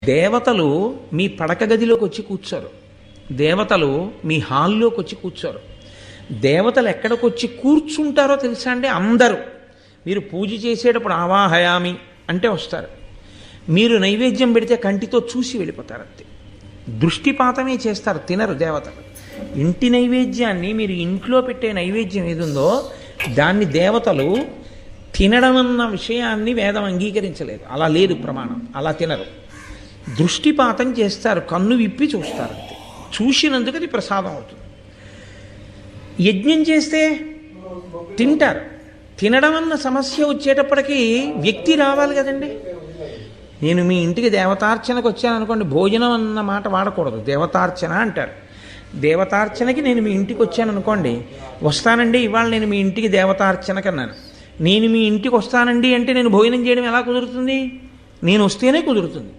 దేవతలు మీ పడక గదిలోకి వచ్చి కూర్చోరు. దేవతలు మీ హాల్లోకి వచ్చి కూర్చోరు. దేవతలు ఎక్కడికి వచ్చి కూర్చుంటారో తెలుసా అండి? అందరూ మీరు పూజ చేసేటప్పుడు ఆవాహయామి అంటే వస్తారు. మీరు నైవేద్యం పెడితే కంటితో చూసి వెళ్ళిపోతారు. అంతే, దృష్టిపాతమే చేస్తారు, తినరు దేవతలు. ఇంటి నైవేద్యాన్ని, మీరు ఇంట్లో పెట్టే నైవేద్యం ఏదుందో దాన్ని దేవతలు తినడం అన్న విషయాన్ని వేదం అంగీకరించలేదు. అలా లేదు ప్రమాణం, అలా తినరు. దృష్టిపాతం చేస్తారు, కన్ను విప్పి చూస్తారు. అంతే, చూసినందుకు అది ప్రసాదం అవుతుంది. యజ్ఞం చేస్తే తింటారు. తినడం అన్న సమస్య వచ్చేటప్పటికీ వ్యక్తి రావాలి కదండి. నేను మీ ఇంటికి దేవతార్చనకు వచ్చాను అనుకోండి, భోజనం అన్న మాట వాడకూడదు, దేవతార్చన అంటారు. దేవతార్చనకి నేను మీ ఇంటికి వచ్చాను అనుకోండి, వస్తానండి ఇవాళ నేను మీ ఇంటికి దేవతార్చనకి అన్నాను. నేను మీ ఇంటికి వస్తానండి అంటే నేను భోజనం చేయడం ఎలా కుదురుతుంది? నేను వస్తేనే కుదురుతుంది.